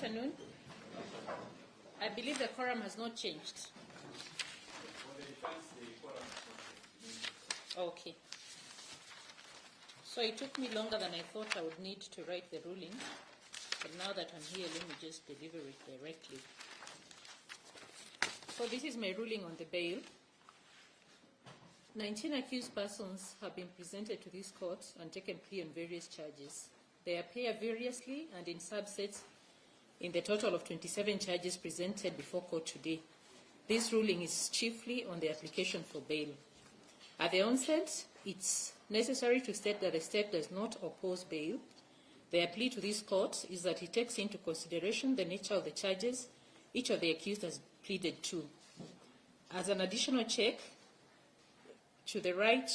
afternoon. I believe the quorum has not changed. Okay. So it took me longer than I thought I would need to write the ruling, but now that I'm here, let me just deliver it directly. So this is my ruling on the bail. 19 accused persons have been presented to this court and taken plea on various charges. They appear variously and in subsets in the total of 27 charges presented before court today. This ruling is chiefly on the application for bail. At the onset, it's necessary to state that the state does not oppose bail. Their plea to this court is that it takes into consideration the nature of the charges each of the accused has pleaded to. As an additional check to the right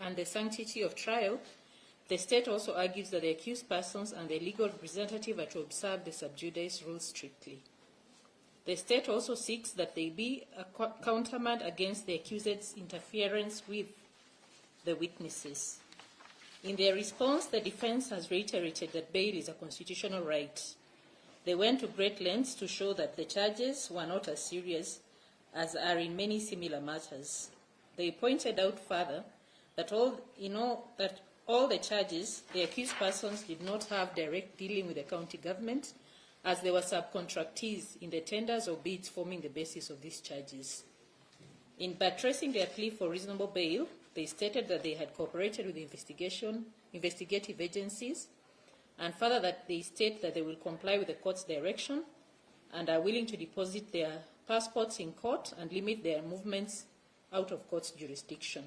and the sanctity of trial, the state also argues that the accused persons and the legal representative are to observe the sub judice rules strictly. The state also seeks that there be a countermand against the accused's interference with the witnesses. In their response, the defense has reiterated that bail is a constitutional right. They went to great lengths to show that the charges were not as serious as are in many similar matters. They pointed out further that all the charges, the accused persons did not have direct dealing with the county government, as they were subcontractees in the tenders or bids forming the basis of these charges. In buttressing their plea for reasonable bail, they stated that they had cooperated with the investigative agencies, and further that they state that they will comply with the court's direction and are willing to deposit their passports in court and limit their movements out of court's jurisdiction.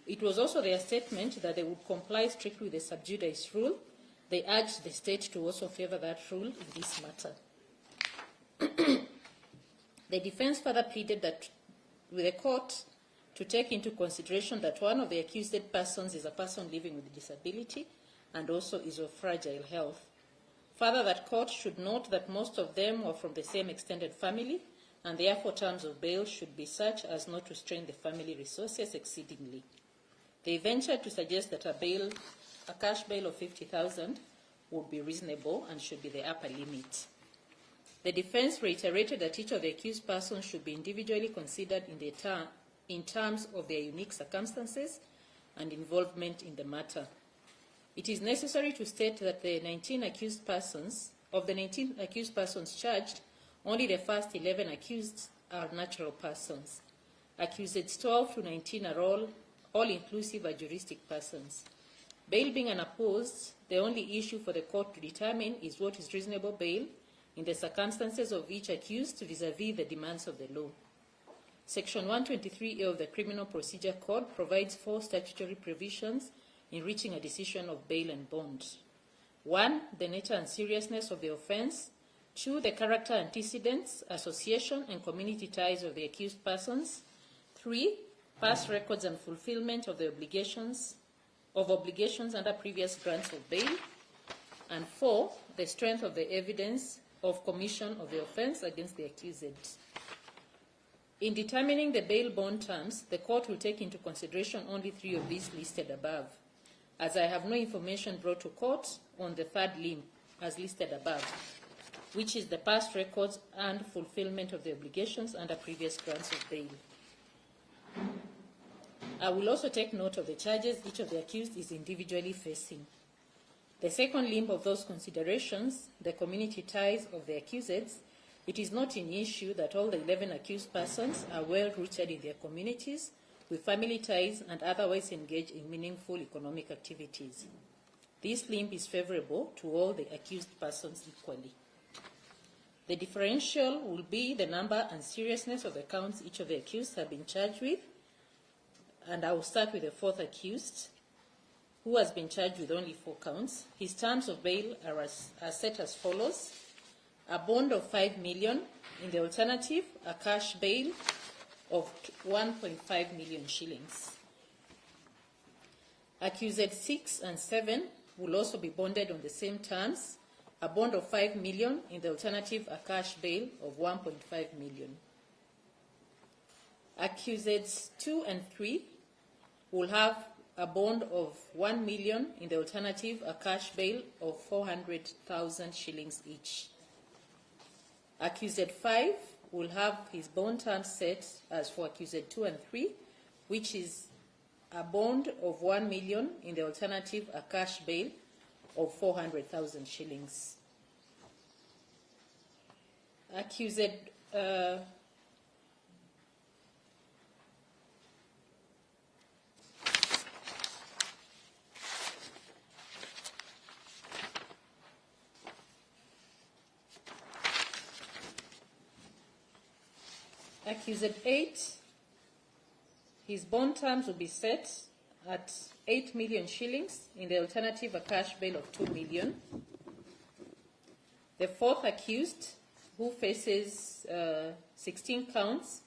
It was also their statement that they would comply strictly with the sub judice rule. They urged the state to also favor that rule in this matter. The defense further pleaded that with the court to take into consideration that one of the accused persons is a person living with a disability and also is of fragile health. Further, that court should note that most of them were from the same extended family, and therefore terms of bail should be such as not to strain the family resources exceedingly. They ventured to suggest that a cash bail of 50,000 would be reasonable and should be the upper limit. The defense reiterated that each of the accused persons should be individually considered in terms of their unique circumstances and involvement in the matter. It is necessary to state that of the 19 accused persons charged, only the first 11 accused are natural persons. Accused 12 to 19 are all inclusive are juristic persons. Bail being unopposed, the only issue for the court to determine is what is reasonable bail in the circumstances of each accused vis-à-vis the demands of the law. Section 123A of the Criminal Procedure Code provides 4 statutory provisions in reaching a decision of bail and bond. 1, the nature and seriousness of the offense. 2, the character, antecedents, association, and community ties of the accused persons. 3, past records and fulfillment of the obligations under previous grants of bail. And 4, the strength of the evidence of commission of the offense against the accused. In determining the bail bond terms, the court will take into consideration only 3 of these listed above, as I have no information brought to court on the third limb as listed above, which is the past records and fulfillment of the obligations under previous grants of bail. I will also take note of the charges each of the accused is individually facing. The second limb of those considerations, the community ties of the accused, it is not an issue that all the 11 accused persons are well rooted in their communities with family ties and otherwise engage in meaningful economic activities. This limb is favorable to all the accused persons equally. The differential will be the number and seriousness of the counts each of the accused have been charged with, and I will start with the 4th accused, who has been charged with only 4 counts. His terms of bail are set as follows: a bond of 5 million, in the alternative, a cash bail of 1.5 million shillings. Accused 6 and 7 will also be bonded on the same terms, a bond of 5 million, in the alternative, a cash bail of 1.5 million. Accused 2 and 3 will have a bond of 1 million, in the alternative, a cash bail of 400,000 shillings each. Accused 5 will have his bond terms set as for accused 2 and 3, which is a bond of 1 million, in the alternative a cash bail of 400,000 shillings. Accused Accused 8, his bond terms will be set at 8 million shillings, in the alternative a cash bail of 2 million. The fourth accused, who faces 16 counts,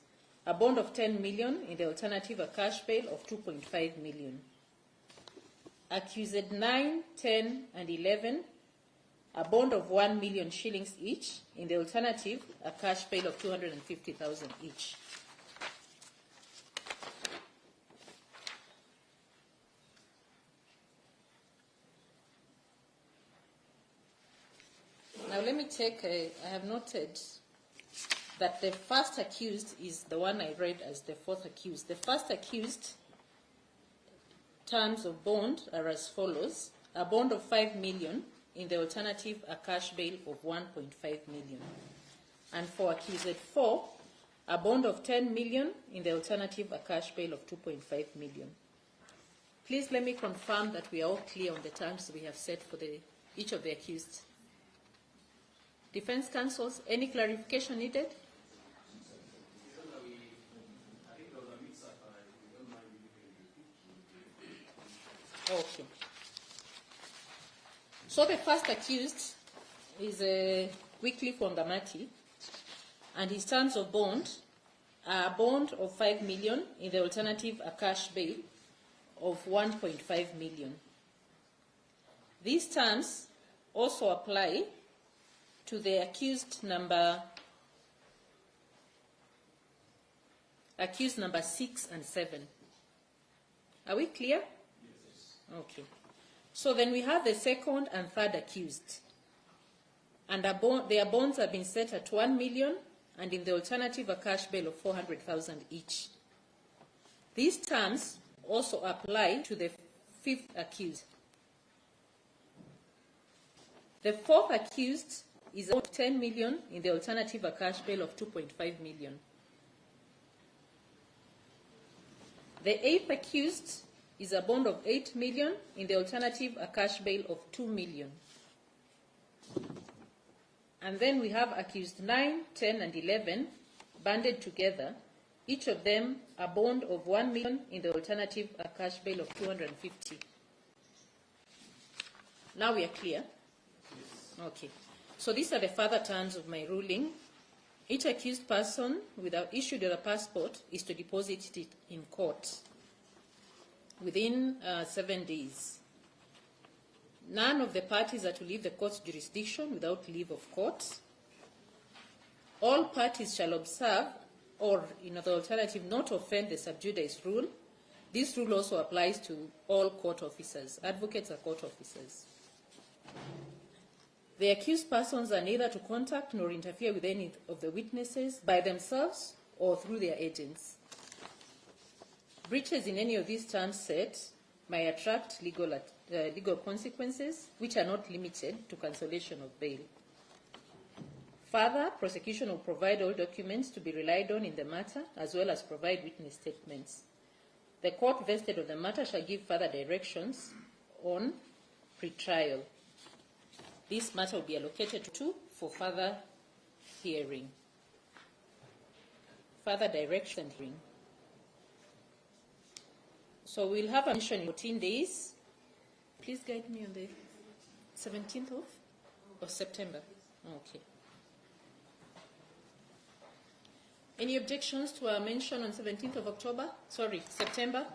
a bond of 10 million, in the alternative a cash bail of 2.5 million. Accused 9, 10, and 11, a bond of 1 million shillings each, in the alternative a cash bail of 250,000 each. Now let me take I have noted that the first accused is the one I read as the fourth accused. The first accused terms of bond are as follows: a bond of 5 million, in the alternative a cash bail of 1.5 million. And for accused 4, a bond of 10 million, in the alternative a cash bail of 2.5 million. Please let me confirm that we are all clear on the terms we have set for each of the accused. Defense counsels, any clarification needed? Okay. So the first accused is Wycliffe Wangamati, and his terms of bond are a bond of 5 million, in the alternative a cash bail of 1.5 million. These terms also apply to the accused number 6 and 7. Are we clear? Yes. Okay. So then we have the second and third accused, and their bonds have been set at 1 million, and in the alternative a cash bail of 400,000 each. These terms also apply to the fifth accused. The fourth accused is of 10 million, in the alternative a cash bail of 2.5 million. The eighth accused is a bond of 8 million, in the alternative a cash bail of 2 million. And then we have accused 9, 10, and 11 banded together, each of them a bond of 1 million, in the alternative a cash bail of 250. Now we are clear? Yes. Okay. So these are the further terms of my ruling. Each accused person without issued with a passport is to deposit it in court within 7 days. None of the parties are to leave the court's jurisdiction without leave of court. All parties shall observe, or in the alternative, not offend the sub judice rule. This rule also applies to all court officers. Advocates are court officers. The accused persons are neither to contact nor interfere with any of the witnesses by themselves or through their agents. Breaches in any of these terms set may attract legal consequences, which are not limited to cancellation of bail. Further, prosecution will provide all documents to be relied on in the matter, as well as provide witness statements. The court vested of the matter shall give further directions on pre-trial. This matter will be allocated to for further hearing. Further direction hearing. So we'll have a mission in 14 days. Please guide me on the 17th of September. Okay. Any objections to our mention on 17th of October? Sorry, September?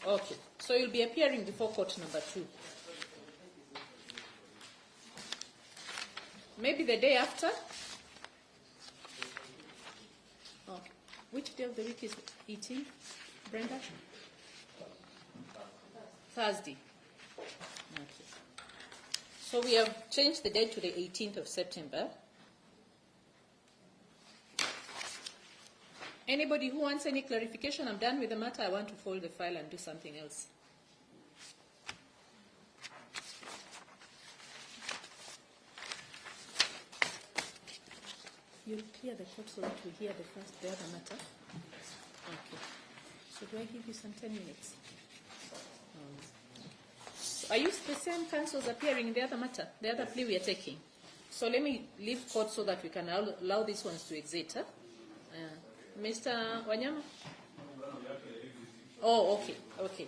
Okay. So you'll be appearing before court number 2. Maybe the day after? Oh. Which day of the week is 18, Brenda? Thursday. Okay. So we have changed the date to the 18th of September. Anybody who wants any clarification, I'm done with the matter. I want to fold the file and do something else. You'll clear the court so that we hear the other matter? Okay. So do I give you some 10 minutes? So are you the same counsels appearing in the other matter, the other plea we are taking? So let me leave court so that we can allow these ones to exit. Huh? Mr. Wanyama? Oh, okay.